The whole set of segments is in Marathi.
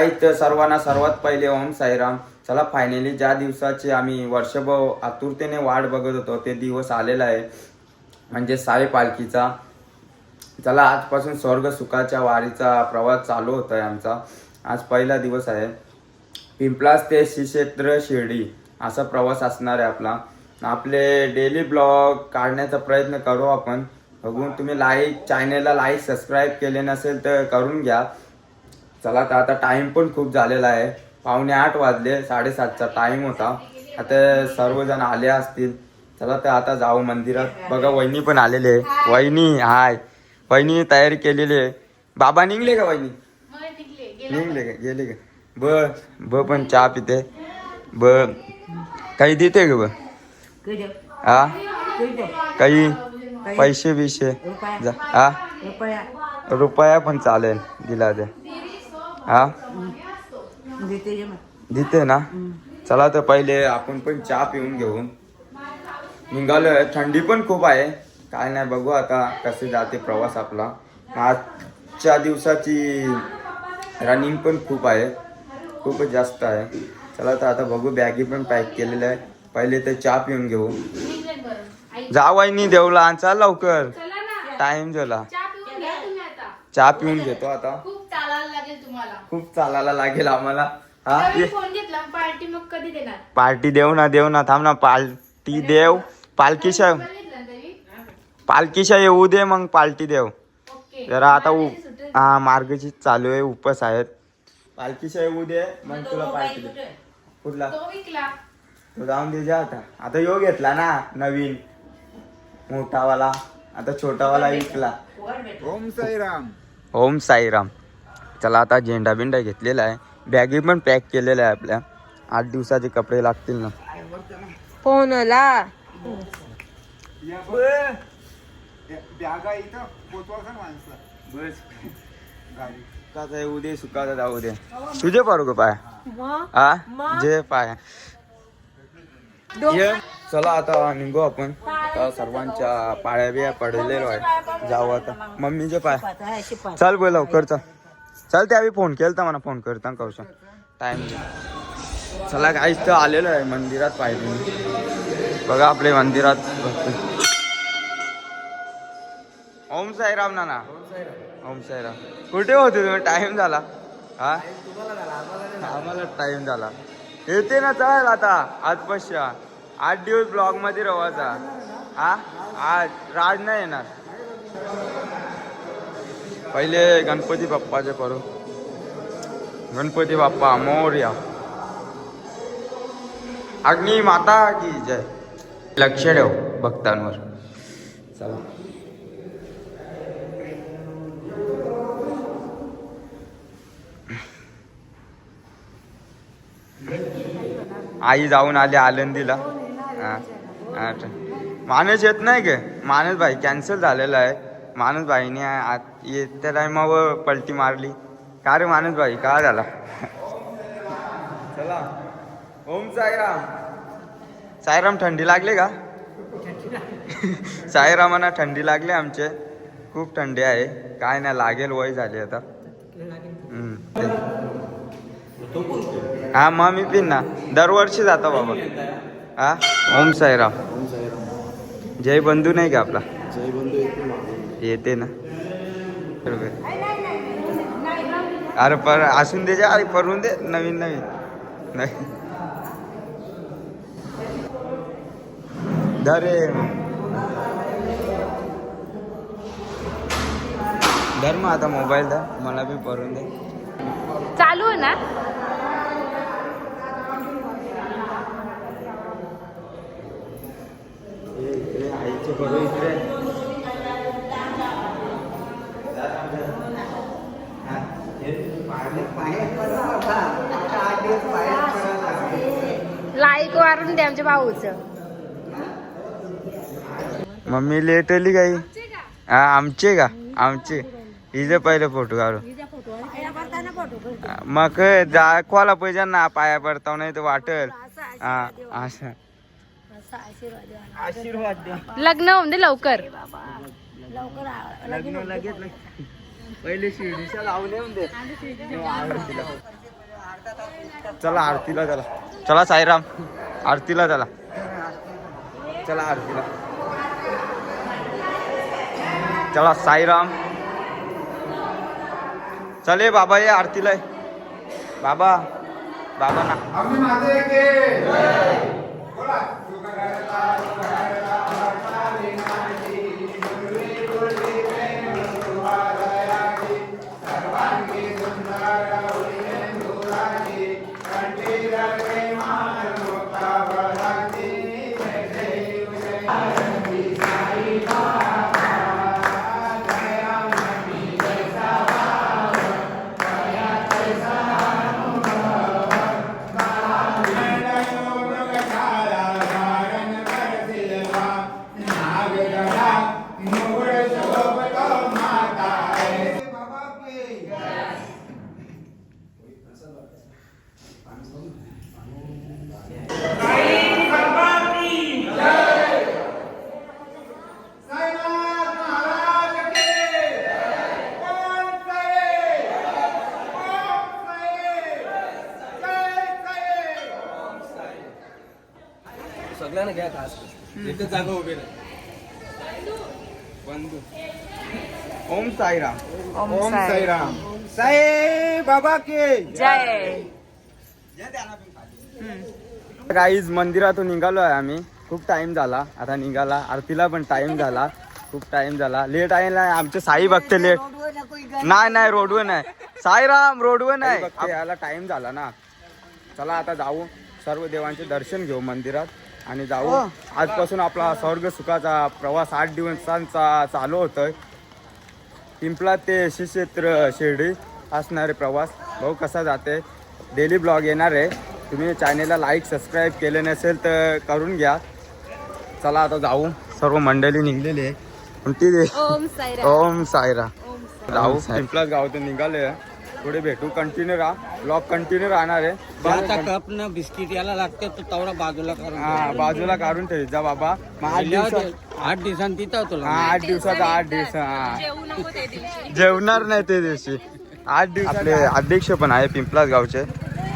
गाईत सर्वांना सर्वात पहिले ओम साईराम. चला फायनली ज्या दिवसाची आम्ही वर्षभर आतुरतेने वाट बघत होतो ते दिवस आलेला आहे, म्हणजे साई पालखीचा. चला आजपासून स्वर्ग सुखाच्या वारीचा प्रवास चालू होत आहे आमचा. आज पहिला दिवस आहे. पिंपलास ते श्री क्षेत्र शिर्डी असा प्रवास असणार आहे आपला. आपले डेली ब्लॉग काढण्याचा प्रयत्न करू आपण. बघून तुम्ही चॅनलला लाईक सबस्क्राईब केले नसेल तर करून घ्या. चला तर आता टाइम पण खूप झालेला आहे. 7:45 वाजले, 7:30चा टाइम होता. आता सर्वजण आले असतील. चला तर आता जाऊ मंदिरात. बघा वहिनी पण आलेले आहे. वहिनी हाय. वहिनी तयारी केलेली आहे. बाबा निघले का वहिनी? निघले का? गेले का? ब पण चहा पिते. काही देते का हा काही पैसे बिशे हा रुपया पण चालेल दिला दे. हा देते ना. चला तर पहिले आपण पण चहा पिऊन घेऊन निघालोय. थंडी पण खूप आहे. काय नाही, बघू आता कसे जाते प्रवास आपला. आजच्या दिवसाची रनिंग पण खूप आहे, खूपच जास्त आहे. चला तर आता बघू. बॅगी पण पॅक केलेलं आहे. पहिले तर चहा पिऊन घेऊ. जा वहिनी देवला चल लवकर, टाइम झाला. चहा पिऊन घेतो आता. खूप चालायला लागेल आम्हाला. पार्टी मग कधी देणार? पार्टी देऊ ना थांब ना. पार्टी देव पालखीशा येऊ दे मग पार्टी देव. जरा आता मार्गची चालू आहे, उपवास आहेत. पालखीशा येऊ दे मग तुला पार्टी दे. कुठला तो जाऊन दे जा. आता यो घेतला ना नवीन मोठावाला, आता छोटावाला विकला. ओम साईराम. ओम साईराम. चला आता झेंडा बिंडा घेतलेला आहे. बॅगी पण पॅक केलेल्या आहे आपल्या. 8 दिवसाचे कपडे लागतील ना. फोनला बॅगा इथं पोचवायचं माणसं. बस सुकाचा येऊ दे, सुकाचा जाऊ दे. तुझे पारू का पाय? हा जे पाय. चला आता निघू आपण. आता सर्वांच्या पाया बिया पडलेलो आहे. जाऊ आता. मम्मीचे पाय. चल बोल लवकर चल. त्यावेळी फोन केलता मला. फोन करता कौशा टाइम. चला काहीच तर आलेलो आहे मंदिरात. पाहिजे बघा आपले मंदिरात. ओम साईराम नाना. ओम साईराम. कुठे होते तुम्ही? टाइम झाला. हा आम्हाला टाइम झाला. येते ना. चल आता आज 8 दिवस ब्लॉग मध्ये रवायचा. हा आज राज नाही येणार. पहिले गणपती बाप्पाचे करू. गणपती बाप्पा मोरया. अग्नी माता की जय. लक्ष ठेव भक्तांवर. चला आई जाऊन आली आनंदीला. मानस येत नाही का? मानस भाई कॅन्सल झालेला आहे. मानस भाईने येत्या टायमावर पलटी मारली. का रे मानस भाई का झाला? चला. ओम साईराम. साईराम थंडी लागली का? साईरामांना थंडी लागली. आमचे खूप थंडी आहे. काय नाही लागेल, वय झाली आता. हा मग मी पिन ना. दरवर्षी जातो बाबा. हा ओम साईराम. जय बंधू नाही का आपला? जय बंधू येते ना. अरे पर असून दे. अरे परून दे. नवीन नाही धरे धर्म. आता मोबाईल धर. मला बी परून दे. चालू आहे ना. आईचे बरोबर इकडे. लाईक वारून द्या आमच्या भाऊचं. मम्मी लेट आली काही. हा आमचे का? आमचे हिचे पहिले फोटो काढू. मग दाखवायला पाहिजे ना. पाया पडताव नाही तर वाटेल. हा असं आशीर्वाद द्या. लग्न होऊन दे लवकर. लग्न लगेच पहिले शिर्डीच्या लावले. चला आरतीला चला. चला साईराम आरतीला चला. चला आरतीला. चला साईराम. चले बाबा ये आरतीला ये. बाबा बाबा ना. सगळ्यांना घ्या खास एकच जागा उभे ओम साईराम. ओम साईराम. साई बाबा के जय. गाईज मंदिरातून निघालो आहे आम्ही. खूप टाइम झाला आता निघाला. आरतीला पण टाइम झाला. खूप टाइम झाला. लेट आहे ना आमचे साई बघते लेट. नाही रोडवर नाही. साईराम रोडवर नाही. याला टाइम झाला ना. चला आता जाऊ सर्व देवांचे दर्शन घेऊ मंदिरात आणि जाऊ. आजपासून आपला स्वर्ग सुखाचा प्रवास 8 दिवसांचा चालू होतोय. पिंपळा ते श्री क्षेत्र शिर्डी असणारे प्रवास भाऊ कसा जाते. डेली ब्लॉग येणार आहे. तुम्ही चॅनेलला लाईक सबस्क्राईब केले नसेल तर करून घ्या. चला आता जाऊ. सर्व मंडळी निघलेली आहे. ओम साईराम. ओम साईरा. जाऊ पिंपळा गावातून निघाले. पुढे भेटू. कंटिन्यू राहा. ब्लॉग कंटिन्यू राहणार आहे. कप न बिस्किट याला लागते तो तेवढा बाजूला करून हा बाजूला काढून ठेव जा बाबा. मग 8 दिवसांनी तिथं होतो हा 8 दिवसाचा 8 दिवस. हा जेवू नको ते दिवशी. जेवणार नाही ते दिवशी. 8 दिवस. आपले अध्यक्ष पण आहे पिंपळा गावचे.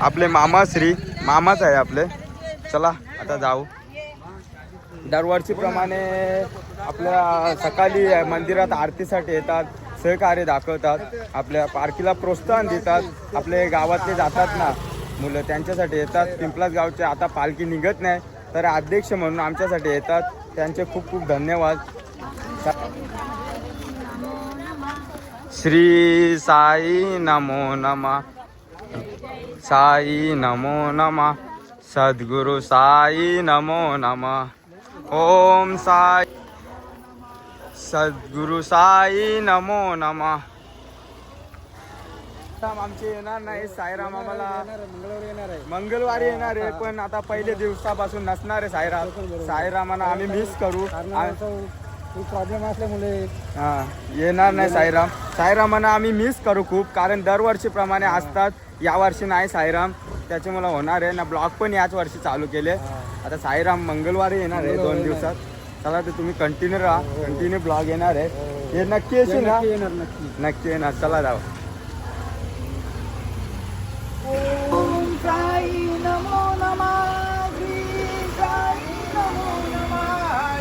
आपले मामाच आहे आपले. चला आता जाऊ. दरवर्षीप्रमाणे आपल्या सकाळी मंदिरात आरतीसाठी येतात. सहकार्य दाखवतात. आपल्या पार्कीला प्रोत्साहन देतात. आपले गावातले जातात ना मुलं त्यांच्यासाठी येतात. पिंपलाच गावचे आता पालखी निघत नाही तर अध्यक्ष म्हणून आमच्यासाठी येतात. त्यांचे खूप खूप धन्यवाद. श्री साई नमो नमः. साई नमो नमः. सद्गुरु साई नमो नमः. ओम साई. सद्गुरु साई नमो नमः. आमचे येणार नाही साईराम. आम्हाला मंगळवारी येणार आहे पण आता पहिल्या दिवसापासून नसणार आहे साईराम. साईरामांना आम्ही मिस करू. प्रॉब्लेम असल्यामुळे येणार नाही साईराम. साईरामांना आम्ही मिस करू खूप. कारण दरवर्षीप्रमाणे असतात. यावर्षी नाही साईराम. त्याच्यामुळे होणार आहे ना. ब्लॉग पण याच वर्षी चालू केले. आता साईराम मंगळवारी येणार आहे 2 दिवसात. चला तर तुम्ही कंटिन्यू राहा. कंटिन्यू ब्लॉग येणार आहे. हे नक्की येशील ना. नक्की येणार. चला जाऊ. ओम साई नमो नमः. श्री साई नमो नमः.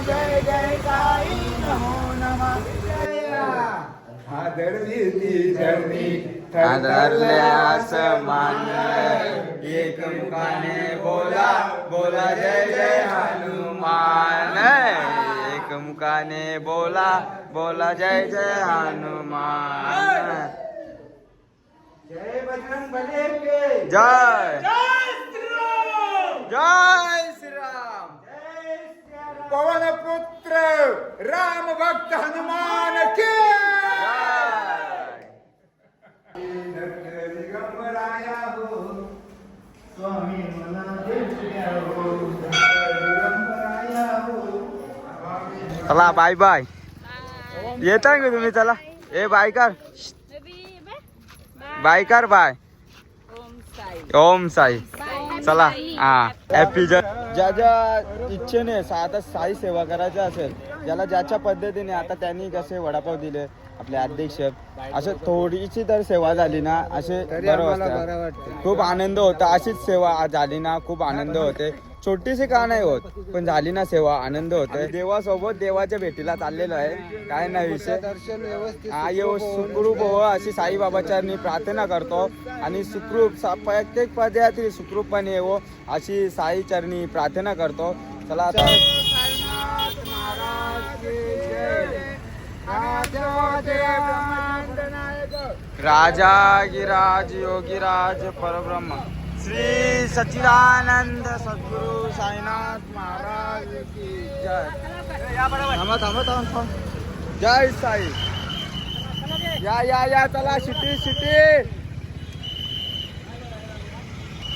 जय जय साई नमो नमः. आदरल्यास मान एकमुखाने बोला बोला जय जय हनुमान. एकमुखाने बोला बोला जय जय हनुमान. जय बजरंग बली के जय जय श्रीराम. पवन पुत्र राम भक्त हनुमान के दिगंबराया हो स्वामी मला दिसल्या हो. दिगंबराया हो. चला बाय बाय. येताय का तुम्ही. चला ए बाय कर. बाय कर बाय. ओम साई. चला हा हॅपी. ज्या ज्या इच्छेने आता साई सेवा करायची असेल ज्याला ज्याच्या पद्धतीने. आता त्यांनी कसे वडापाव दिले. आपले अध्यक्ष असं थोडीशी तर सेवा झाली ना असे बरं वाटतं. खूप आनंद होता. अशीच सेवा झाली ना खूप आनंद होते. छोटीशी का नाही होत पण झाली ना सेवा आनंद होतोय. देवासोबत देवाच्या भेटीला चाललेलो आहे. काय नाही विषय दर्शन व्यवस्थित हा येऊ सुखरूप हो अशी साईबाबाच्या मी प्रार्थना करतो आणि सुखरूप प्रत्येक पदयात्री सुखरूपपणे येवो अशी साई चरणी प्रार्थना करतो. चला आता राजागिराज योगीराज परब्रह्म श्री सच्चिदानंद सद्गुरु साईनाथ महाराज की जय. थांबा. जय साई. या चला शिटी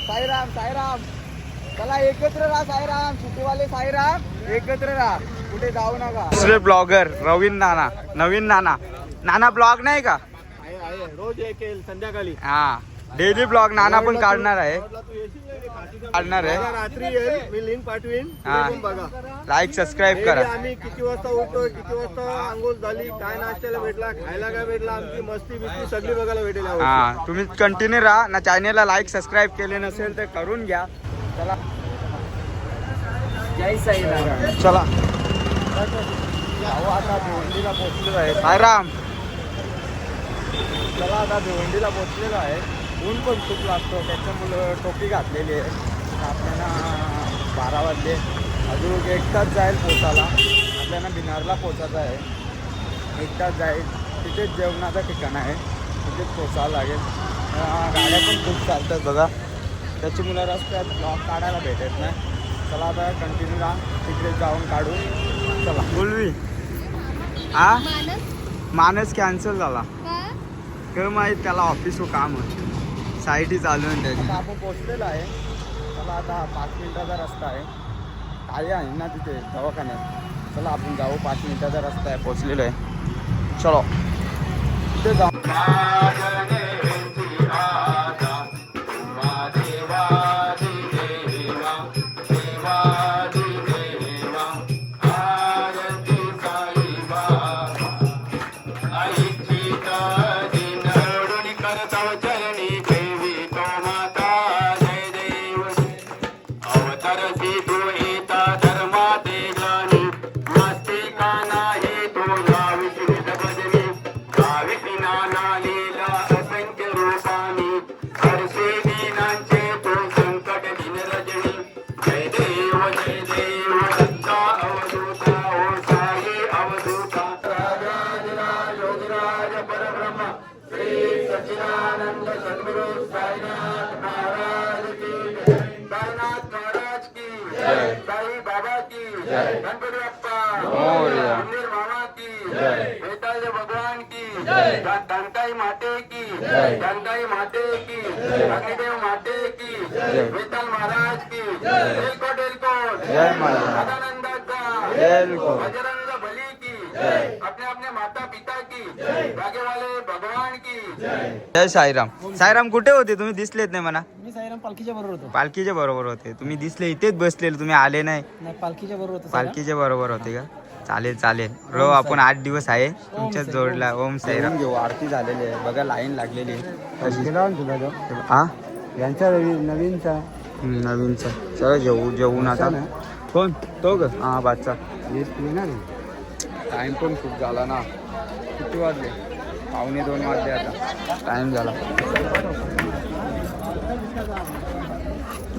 साईराम चला एकत्र राहा. साईराम शिटीवाले साईराम एकत्र राहा कुठे जाऊ नका. दुसरे ब्लॉगर नवीन नाना ब्लॉग नाही का रोज एक संध्याकाळी हा डेली ब्लॉग नाना पण काढणार आहे. रात्री येईल मी लिंक पाठवीन बघा. लाईक सबस्क्राईब करा. आम्ही किती वाजता उठतो किती वाजता आंघोळ झाली काय नाश्त्याला भेटला खायला काय भेटला आमची मस्ती बिस्ती सगळी बघायला भेटेल. हा तुम्ही कंटिन्यू राहा ना. चॅनेलला लाईक सबस्क्राईब केले नसेल तर करून घ्या. चला जय साईराम. चला आता भिवंडीला पोहोचलेलो आहे. साईराम चला आता भिवंडीला पोहोचलेलो आहे. ऊन पण खूप लागतो त्याच्यामुळं टोपी घातलेली आहे. आपल्याला 12 वाजले अजून 1 तास जाईल पोचायला. आपल्याला बिनारला पोचायचं आहे. 1 तास जाईल. तिथेच जेवणाचं ठिकाण आहे तिथेच पोचावं लागेल. गाड्या पण खूप चालतात बघा त्याच्यामुळं रस्त्यात ब्लॉग काढायला भेटत नाही. चला आता कंटिन्यू राहा तिकडे जाऊन काढू. चला बोलवी हा मानस कॅन्सल झाला काय माहीत त्याला ऑफिस काम होतं साईटी चालू आहे त्याची. आपण पोचलेलो आहे. चला आता 5 मिनिटाचा रस्ता आहे. काय आहे ना तिथे दवाखान्यात. चला आपण जाऊ. 5 मिनिटाचा रस्ता आहे. पोचलेलो आहे. चलो तिथे जाऊ. गणपती बाप्पा मंदिर मामा की वेताळ भगवान की दंताई माते की दंताई माते की अग्निदेव माते की वेताल महाराज की एलकोट जय माता सदानंदाचा बजरंग बली की अपने अपने माता पिता की आगे वाले भगवान की जय साईराम. साईराम कुठे होते तुम्ही? दिसलेत नाही म्हणा. मी साईराम पालखीच्या बरोबर होतो. पालखीच्या बरोबर होते तुम्ही. दिसले इथेच बसलेले तुम्ही आले नाही. पालखीच्या बरोबर होतो. पालखीच्या बरोबर होते का? चालेल रो आपण 8 दिवस आहे तुमच्याच जोडला. ओम साईराम घेऊ. आरती झालेली आहे बघा. लाईन लागलेली आहे. हा यांचा नवीनचा चला जेवून आता. कोण तो ग? हा बादचा. टाइम पण खूप झाला ना. किती वाजले? 1:45 वाजले आता. टाइम झाला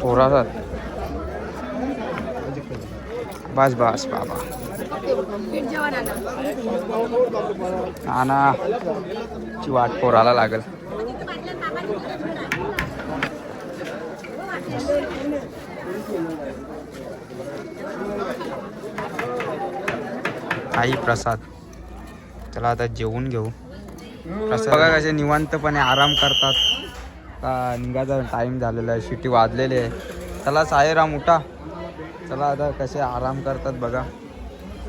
थोडासा. बस बाबा नाना ची वाट पोराला लागल. आई प्रसाद. चला आता जेवून घेऊ. प्रसाद बघा कसे निवांतपणे आराम करतात. निघायचा टाइम झालेला आहे. शिटी वाजलेली आहे. चला साईराम उठा. चला आता कसे आराम करतात बघा.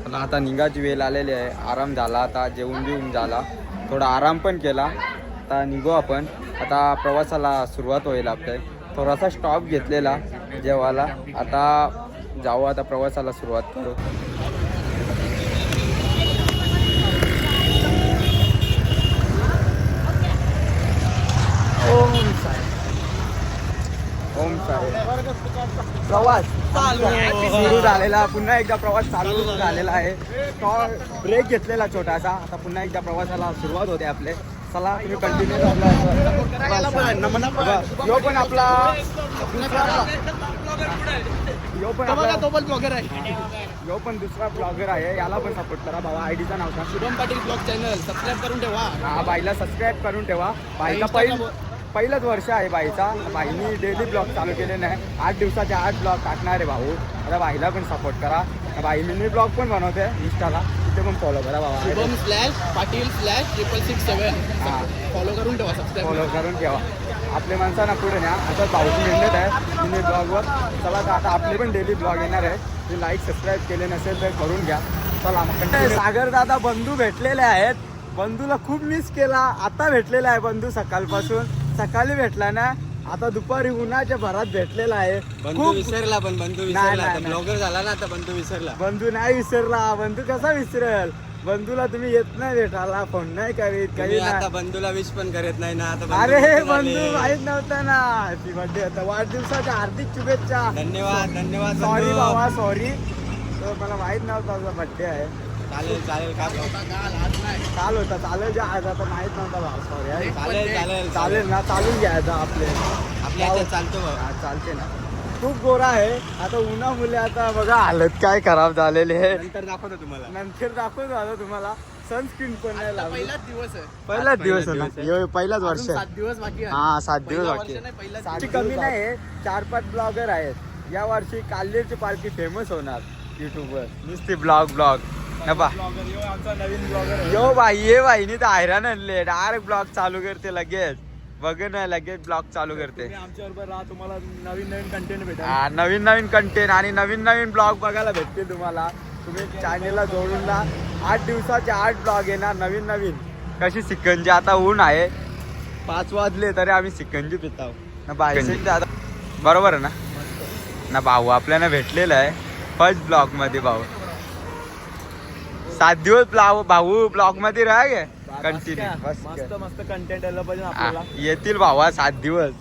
चला आता निघायची वेळ आलेली आहे. आराम झाला आता. जेवून झाला. थोडा आराम पण केला. आता निघू आपण. आता प्रवासाला सुरुवात होईल. आपल्या थोडासा स्टॉप घेतलेला जेवायला. आता जाऊ. आता प्रवासाला सुरुवात करू. प्रवास सुरू झालेला, पुन्हा एकदा प्रवास चालू झालेला आहे. ब्रेक घेतलेला छोटासा, आता पुन्हा एकदा प्रवासाला सुरुवात होते आपले. चला तुम्ही कंटिन्यू यो पण आपला ब्लॉगर आहे. यो पण दुसरा ब्लॉगर आहे, याला पण सपोर्ट करा भावा. आयडीचं नाव सांग. Shubham Patil blog channel subscribe करून ठेवा. हा, बाईला सबस्क्राईब करून ठेवा. बाईला पहिलंच वर्ष आहे बाईचा. बाईनी डेली ब्लॉग चालू केले नाही. 8 दिवसाचे 8 ब्लॉग टाकणार आहे भाऊ. आता बाईला पण सपोर्ट करा. बाई मिनी ब्लॉग पण बनवते इंस्टाला, तिथे पण फॉलो करा भावा. शुभम /पाटील/667 हा, फॉलो करून ठेवा, सबस्क्राईब फॉलो करून ठेवा. आपले माणसांना पुढे न्या. आता भाऊची मेहनत आहे मिनी ब्लॉगवर. चला तर आता आपले पण डेली ब्लॉग येणार आहे. तुम्ही लाईक सबस्क्राईब केले नसेल तर करून घ्या. चला मग सागर दादा बंधू भेटलेले आहेत. बंधूला खूप मिस केला. आता भेटलेला आहे बंधू सकाळपासून. सकाळी भेटला ना, आता दुपारी उन्हाच्या भरात भेटलेला आहे. बंधू विसरला, पण बंधू विसरला. नाही, आता नाही. ब्लॉगर झाला ना, आता बंधू विसरला. बंधू नाही विसरला. बंधू कसा विसरेल? बंधूला तुम्ही येत नाही भेटायला, फोन नाही करीत, तुम्ही काही आता नाही. बंधूला विश पण करत नाही ना. आता अरे भेटून बंधू आले. माहित नव्हतं ना. हॅपी बर्थडे होता. वाढदिवसाच्या हार्दिक शुभेच्छा. धन्यवाद धन्यवाद सॉरी बंधू. बाबा, सॉरी. मला माहित नव्हता तुझा बर्थडे आहे. चालेल चालेल का काल होता, चालेल जे आज आता माहित नव्हता भाऊ. सॉरी. चालेल चालेल चालेल ना, चालून घ्यायचं आपले. आपल्या ह्याच्यात चालतो बघ. हा, चालते ना. खूप गोरा आहे. आता उन्हामुळे आता बघा हालत काय खराब झालेली आहे. नंतर दाखवतो तुम्हाला. नंतर दाखवतो आता तुम्हाला. सनस्क्रीन पण नाही लावली. पहिलाच दिवस आहे. पहिलाच दिवस आहे दिवस ना. आहे. यो पहिलाच वर्ष अजून आहे. 7 दिवस बाकी आहे. हा, 7 दिवस पहिला बाकी वर्ष नाही, पहिलाच आहे. दिवस. कमी नाही आहे. 4-5 ब्लॉगर आहेत. या वर्षी काल्लेरची पालखी फेमस होणार युट्यूबवर. नुसती ब्लॉग नबा. आमचा नवीन ब्लॉगर यो बाई, ये बाईनी तर हैराण आणले. डायरेक्ट ब्लॉग चालू करते लगेच. बघ ना, लगेच ब्लॉग चालू करते. आमच्या बरोबर राहा, तुम्हाला नवीन कंटेंट भेटेल. हा, नवीन कंटेंट आणि नवीन ब्लॉग बघायला भेटतील तुम्हाला. तुम्ही चॅनेलला जोडून ना. 8 दिवसाचे 8 ब्लॉग येणार नवीन. कशी सिकंजी. आता ऊन आहे, 5 वाजले तरी आम्ही सिकंजी पिताव ना. बाहेर आता बरोबर आहे ना भाऊ. आपल्याला भेटलेलं आहे फर्स्ट ब्लॉग मध्ये भाऊ. 7 दिवस भाऊ ब्लॉग मध्ये राहा गे कंटिन्यू. मस्त कंटेंट आलं पाहिजे आपल्याला. येतील भावा 7 दिवस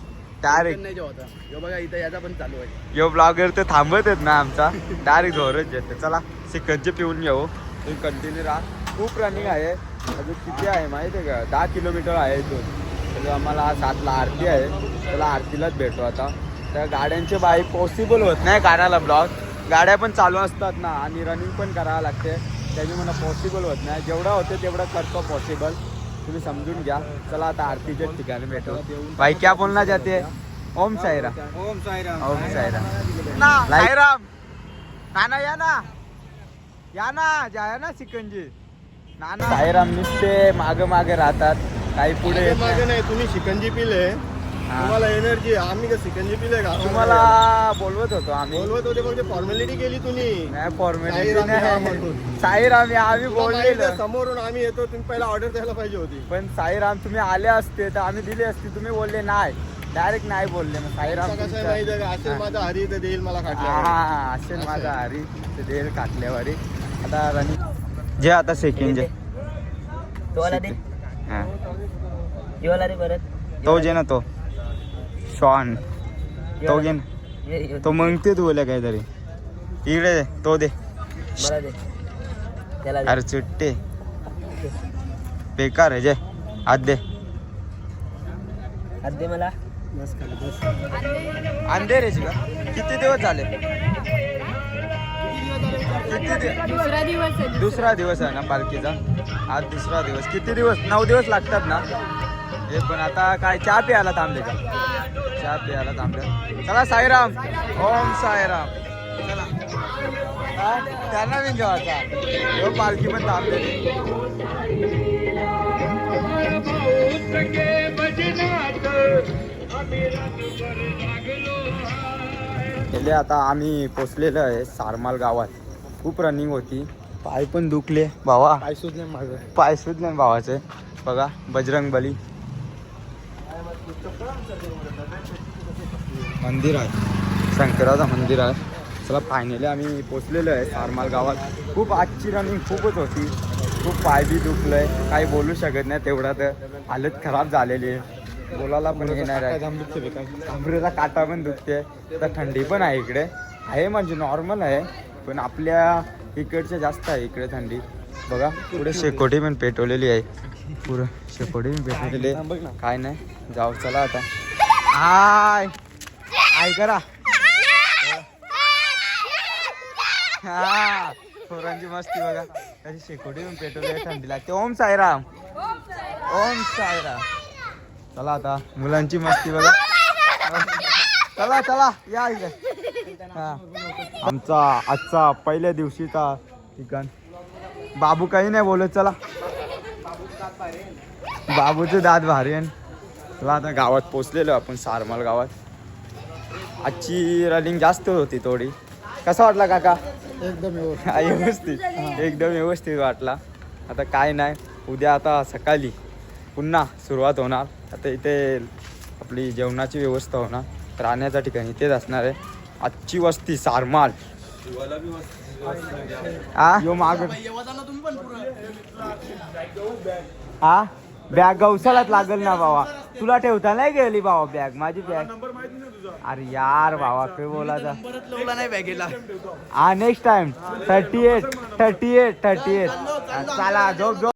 डायरेक्ट. नाही जेवता. यो बघा इथं याचा पण चालू आहे. यो ब्लॉगर तर थांबत आहेत ना आमचा. डायरेक्ट जोरच येते. चला सिकंजी पिऊन घेऊ. तुम्ही कंटिन्यू राहा. खूप रनिंग आहे. अजून किती आहे माहिती आहे का? 10 किलोमीटर आहे इथून. तर आम्हाला 7ला आरती आहे. त्याला आरतीलाच भेटू आता. त्या गाड्यांचे बाई पॉसिबल होत नाही काढायला ब्लॉग. गाड्या पण चालू असतात ना आणि रनिंग पण करावं लागते. त्याने मला पॉसिबल होत नाही. जेवढं होते तेवढं करतो पॉसिबल. तुम्ही समजून घ्या. चला आता आरतीच्या ठिकाणी भेटू. बाई क्या बोलना जाते? ओम साईराम. ओम साईराम. ओम साईराम. साईराम नाना या ना जाया ना सिकंजी. नाना साईराम नुसते मागे राहतात. काही पुढे येत नाही. नाही तुम्ही शिकंजी पिले, तुम्हाला एनर्जी. आम्ही का शिकंजी पिले का? तुम्हाला बोलवत होतो आम्ही. बोलवत होते, फक्त फॉर्मॅलिटी केली तुम्ही. नाही फॉर्मॅलिटी साईराम या नाही. म्हणून. साईराम या आम्ही तुला माहिती बोललेलं. आहे, समोरून आम्ही येतो, तुम्ही पहिला ऑर्डर द्यायला पाहिजे होती. पण साईराम तुम्ही आले असते तर आम्ही दिली असती. तुम्ही बोलले नाही, डायरेक्ट नाही बोलले. मग साईराम आता कसं आहे माहिती आहे का? असेल माझा हरी तर देईल मला खाटला. हा, असेल माझा हरी ते देईल काटल्यावरी. आता रनिंग जे आता सेकंड जे तो वाला दे, हा. ये वाला दे परत. तो जे ना तो शॉन तो घे ना. ये तो मंगते तू बोला काहीतरी. इकडे दे, तो दे. मला दे, त्याला दे. अरे चिट्टे बेकार आहे जे. हात दे. हात दे मला. अंधेरे का? किती दिवस झाले? दुसरा दिवस आहे. दुसरा दिवस आहे ना पालखीचा. आज दुसरा दिवस. किती दिवस? 9 दिवस लागतात ना हे. पण आता काय चहा प्यायला थांबले का? चहा प्यायला थांबले. चला साईराम. ओम साईराम. चला हा, त्यांना मी जेवायचा. पालखी पण थांबलेली. गेले आता आम्ही पोचलेलो आहे सारमाल गावात. खूप रनिंग होती. पाय पण दुखले भावा. काय सुद्धा नाही माझं. पाय सुजले भावाचे. बघा बजरंग बली मंदिर आहे. शंकराचं मंदिर आहे. चला फायनली आम्ही पोचलेलो आहे सारमाल गावात. खूप आजची रनिंग खूपच होती. खूप पाय बी दुखलंय. काही बोलू शकत नाही तेवढा. तर हालत खराब झालेली आहे. बोलायला पण येणार आहे. कमरेचा काटा पण दुखते, तर थंडी पण आहे इकडे. आहे म्हणजे नॉर्मल आहे, पण आपल्या इकडच्या जास्त आहे इकडे थंडी. बघा पुढे शेकोटी पण पेटवलेली आहे, पुरं शेकोटी पण पेटवलेली आहे. काय नाही, जाऊ चला आता. हाय हाय करा. हा पोरांची मस्ती बघा, त्याची शेकोटी पण पेटवली आहे, थंडी लागते. ओम साईराम, ओम साईराम. चला आता मुलांची मस्ती बघा. चला चला या इकडे. हा आमचा आजचा पहिल्या दिवशीचा ठिकाण. बाबू काही नाही बोलत. चला बाबूचे दात भारी आहे. चला आता गावात पोचलेलो आपण, सारमाल गावात. आजची रनिंग जास्त होती थोडी. कसा वाटला काका? एकदम व्यवस्थित, एकदम व्यवस्थित वाटला. आता काय नाही, उद्या आता सकाळी पुन्हा सुरुवात होणार. आता इथे आपली जेवणाची व्यवस्था होणार, राहण्याच्या ठिकाणी इथेच असणार आहे. आजची वस्ती सारमाल. हा यो माग हा बॅग गवसालाच लागल ना भावा. तुला ठेवता नाही गेली भावा बॅग, माझी बॅग. अरे यार भावा काय बोलायचा. हा नेक्स्ट टाइम 38 चला झोप झोप.